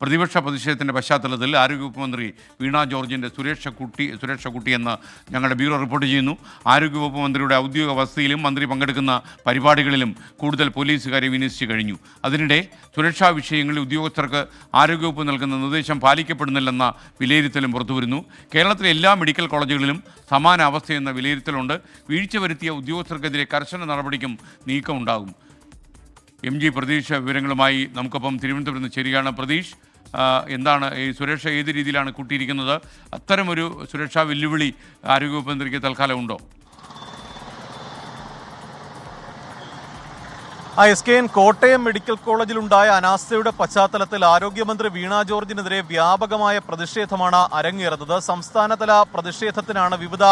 പ്രതിപക്ഷ പ്രതിഷേധത്തിൻ്റെ പശ്ചാത്തലത്തിൽ ആരോഗ്യവകുപ്പ് മന്ത്രി വീണ ജോർജിൻ്റെ സുരക്ഷ കുട്ടി എന്ന് ഞങ്ങളുടെ ബ്യൂറോ റിപ്പോർട്ട് ചെയ്യുന്നു. ആരോഗ്യവകുപ്പ് മന്ത്രിയുടെ ഔദ്യോഗിക വസതിയിലും മന്ത്രി പങ്കെടുക്കുന്ന പരിപാടികളിലും കൂടുതൽ പോലീസുകാരെ വിന്യസിച്ചു കഴിഞ്ഞു. അതിനിടെ സുരക്ഷാ വിഷയങ്ങളിൽ ഉദ്യോഗസ്ഥർക്ക് ആരോഗ്യവകുപ്പ് നൽകുന്ന നിർദ്ദേശം പാലിക്കപ്പെടുന്നില്ലെന്ന വിലയിരുത്തലും പുറത്തുവരുന്നു. കേരളത്തിലെ എല്ലാ മെഡിക്കൽ കോളേജുകളിലും സമാന അവസ്ഥയെന്ന വിലയിരുത്തലുണ്ട്. വീഴ്ച വരുത്തിയ ഉദ്യോഗസ്ഥർക്കെതിരെ കർശന നടപടിക്കും നീക്കമുണ്ടാകും. MG പ്രതീഷ് വിവരങ്ങളുമായി നമുക്കൊപ്പം തിരുവനന്തപുരത്ത് നിന്ന് ചേരുകയാണ്. പ്രതീഷ്, എന്താണ് ഈ സുരക്ഷ ഏത് രീതിയിലാണ് കൂട്ടിയിരിക്കുന്നത്? അത്തരമൊരു സുരക്ഷാ വെല്ലുവിളി ആരോഗ്യവകുപ്പ് മന്ത്രിക്ക് തൽക്കാലം ഉണ്ടോ? SKN കോട്ടയം മെഡിക്കൽ കോളേജിലുണ്ടായ അനാസ്ഥയുടെ പശ്ചാത്തലത്തിൽ ആരോഗ്യമന്ത്രി വീണ ജോർജിനെതിരെ വ്യാപകമായ പ്രതിഷേധമാണ് അരങ്ങേറുന്നത്. സംസ്ഥാനതല പ്രതിഷേധത്തിനാണ് വിവിധ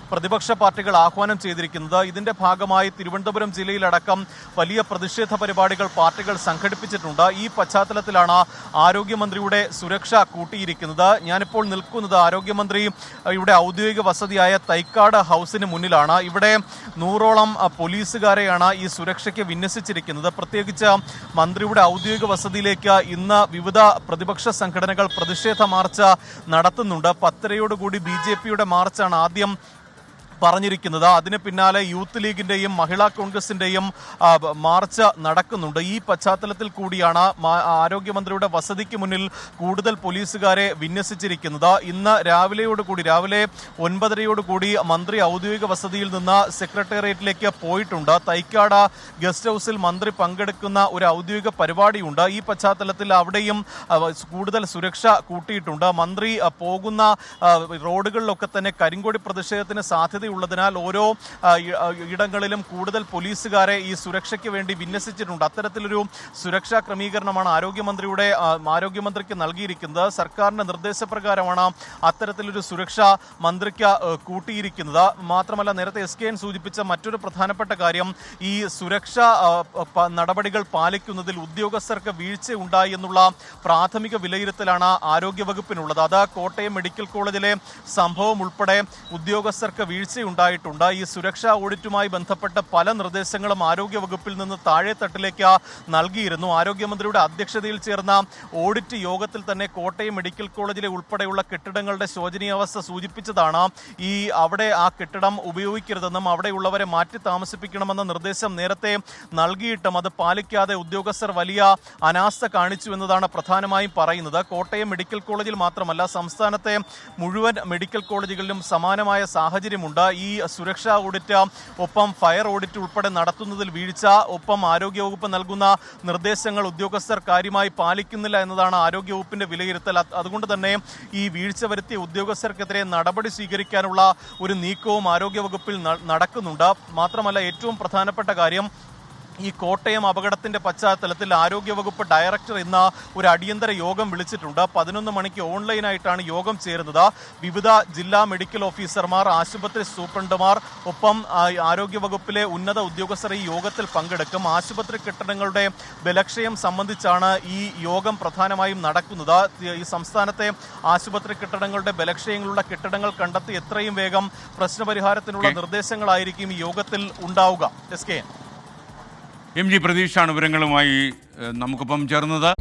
പ്രതിപക്ഷ പാർട്ടികൾ ആഹ്വാനം ചെയ്തിരിക്കുന്നത്. ഇതിന്റെ ഭാഗമായി തിരുവനന്തപുരം ജില്ലയിലടക്കം വലിയ പ്രതിഷേധ പരിപാടികൾ പാർട്ടികൾ സംഘടിപ്പിച്ചിട്ടുണ്ട്. ഈ പശ്ചാത്തലത്തിലാണ് ആരോഗ്യമന്ത്രിയുടെ സുരക്ഷ കൂട്ടിയിരിക്കുന്നത്. ഞാനിപ്പോൾ നിൽക്കുന്നത് ആരോഗ്യമന്ത്രിയുടെ ഔദ്യോഗിക വസതിയായ തൈക്കാട് ഹൗസിന് മുന്നിലാണ്. ഇവിടെ 100ഓളം പോലീസുകാരെയാണ് ഈ സുരക്ഷയ്ക്ക് വിന്യസിച്ചിരിക്കുന്നത്. പ്രത്യേകിച്ച് മന്ത്രിയുടെ ഔദ്യോഗിക വസതിയിലേക്ക് ഇന്ന് വിവിധ പ്രതിപക്ഷ സംഘടനകൾ പ്രതിഷേധ മാർച്ച് നടത്തുന്നുണ്ട്. 10:30യോടുകൂടി BJPയുടെ മാർച്ചാണ് ആദ്യം പറഞ്ഞിരിക്കുന്നത്. അതിന് പിന്നാലെ യൂത്ത് ലീഗിന്റെയും മഹിളാ കോൺഗ്രസിന്റെയും മാർച്ച് നടക്കുന്നുണ്ട്. ഈ പശ്ചാത്തലത്തിൽ കൂടിയാണ് ആരോഗ്യമന്ത്രിയുടെ വസതിക്ക് മുന്നിൽ കൂടുതൽ പോലീസുകാരെ വിന്യസിച്ചിരിക്കുന്നത്. ഇന്ന് രാവിലെ 9:30യോടുകൂടി മന്ത്രി ഔദ്യോഗിക വസതിയിൽ നിന്ന് സെക്രട്ടേറിയറ്റിലേക്ക് പോയിട്ടുണ്ട്. തൈക്കാട് ഗസ്റ്റ് ഹൗസിൽ മന്ത്രി പങ്കെടുക്കുന്ന ഒരു ഔദ്യോഗിക പരിപാടിയുണ്ട്. ഈ പശ്ചാത്തലത്തിൽ അവിടെയും കൂടുതൽ സുരക്ഷ കൂട്ടിയിട്ടുണ്ട്. മന്ത്രി പോകുന്ന റോഡുകളിലൊക്കെ തന്നെ കരിങ്കൊടി പ്രതിഷേധത്തിന് സാധ്യത ഉള്ളതിനാൽ ഓരോ ഇടങ്ങളിലും കൂടുതൽ പോലീസുകാരെ ഈ സുരക്ഷയ്ക്ക് വേണ്ടി വിന്യസിച്ചിട്ടുണ്ട്. അത്തരത്തിലൊരു സുരക്ഷാ ക്രമീകരണമാണ് ആരോഗ്യമന്ത്രിക്ക് നൽകിയിരിക്കുന്നത്. സർക്കാരിന്റെ നിർദ്ദേശപ്രകാരമാണ് അത്തരത്തിലൊരു സുരക്ഷ മന്ത്രിക്ക് കൂട്ടിയിരിക്കുന്നത്. മാത്രമല്ല, നേരത്തെ SKN സൂചിപ്പിച്ച മറ്റൊരു പ്രധാനപ്പെട്ട കാര്യം, ഈ സുരക്ഷാ നടപടികൾ പാലിക്കുന്നതിൽ ഉദ്യോഗസ്ഥർക്ക് വീഴ്ചയുണ്ടായി എന്നുള്ള പ്രാഥമിക വിലയിരുത്തലാണ് ആരോഗ്യവകുപ്പിനുള്ളത്. അത് കോട്ടയം മെഡിക്കൽ കോളേജിലെ സംഭവം ഉൾപ്പെടെ ഉദ്യോഗസ്ഥർക്ക് ഉണ്ടായിട്ടുണ്ട്. ഈ സുരക്ഷാ ഓഡിറ്റുമായി ബന്ധപ്പെട്ട പല നിർദ്ദേശങ്ങളും ആരോഗ്യവകുപ്പിൽ നിന്ന് താഴെ തട്ടിലേക്ക് നൽകിയിരുന്നു. ആരോഗ്യമന്ത്രിയുടെ അധ്യക്ഷതയിൽ ചേർന്ന ഓഡിറ്റ് യോഗത്തിൽ തന്നെ കോട്ടയം മെഡിക്കൽ കോളേജിലെ ഉൾപ്പെടെയുള്ള കെട്ടിടങ്ങളുടെ ശോചനീയാവസ്ഥ സൂചിപ്പിച്ചതാണ്. അവിടെ ആ കെട്ടിടം ഉപയോഗിക്കരുതെന്നും അവിടെയുള്ളവരെ മാറ്റി താമസിപ്പിക്കണമെന്ന നിർദ്ദേശം നേരത്തെ നൽകിയിട്ടും അത് പാലിക്കാതെ ഉദ്യോഗസ്ഥർ വലിയ അനാസ്ഥ കാണിച്ചു എന്നതാണ് പ്രധാനമായും പറയുന്നത്. കോട്ടയം മെഡിക്കൽ കോളേജിൽ മാത്രമല്ല, സംസ്ഥാനത്തെ മുഴുവൻ മെഡിക്കൽ കോളേജുകളിലും സമാനമായ സാഹചര്യമുണ്ട്. ഈ സുരക്ഷാ ഓഡിറ്റ്, ഒപ്പം ഫയർ ഓഡിറ്റ് ഉൾപ്പെടെ നടത്തുന്നതിൽ വീഴ്ച, ഒപ്പം ആരോഗ്യവകുപ്പ് നൽകുന്ന നിർദ്ദേശങ്ങൾ ഉദ്യോഗസ്ഥർ കാര്യമായി പാലിക്കുന്നില്ല എന്നതാണ് ആരോഗ്യവകുപ്പിന്റെ വിലയിരുത്തൽ. അതുകൊണ്ട് തന്നെ ഈ വീഴ്ച വരുത്തിയ ഉദ്യോഗസ്ഥർക്കെതിരെ നടപടി സ്വീകരിക്കാനുള്ള ഒരു നീക്കവും ആരോഗ്യവകുപ്പിൽ നടക്കുന്നുണ്ട്. മാത്രമല്ല, ഏറ്റവും പ്രധാനപ്പെട്ട കാര്യം, ഈ കോട്ടയം അപകടത്തിന്റെ പശ്ചാത്തലത്തിൽ ആരോഗ്യവകുപ്പ് ഡയറക്ടർ ഇന്ന് ഒരു അടിയന്തര യോഗം വിളിച്ചിട്ടുണ്ട്. 11 മണിക്ക് ഓൺലൈനായിട്ടാണ് യോഗം ചേരുന്നത്. വിവിധ ജില്ലാ മെഡിക്കൽ ഓഫീസർമാർ, ആശുപത്രി സൂപ്രണ്ടുമാർ, ഒപ്പം ആരോഗ്യവകുപ്പിലെ ഉന്നത ഉദ്യോഗസ്ഥർ ഈ യോഗത്തിൽ പങ്കെടുക്കും. ആശുപത്രി കെട്ടിടങ്ങളുടെ ബലക്ഷയം സംബന്ധിച്ചാണ് ഈ യോഗം പ്രധാനമായും നടക്കുന്നത്. ഈ സംസ്ഥാനത്തെ ആശുപത്രി കെട്ടിടങ്ങളുടെ ബലക്ഷയങ്ങളുള്ള കെട്ടിടങ്ങൾ കണ്ടെത്തി എത്രയും വേഗം പ്രശ്നപരിഹാരത്തിനുള്ള നിർദ്ദേശങ്ങളായിരിക്കും ഈ യോഗത്തിൽ ഉണ്ടാവുക. SKN MG പ്രതീഷാണ് വിവരങ്ങളുമായി നമുക്കൊപ്പം ചേർന്നത്.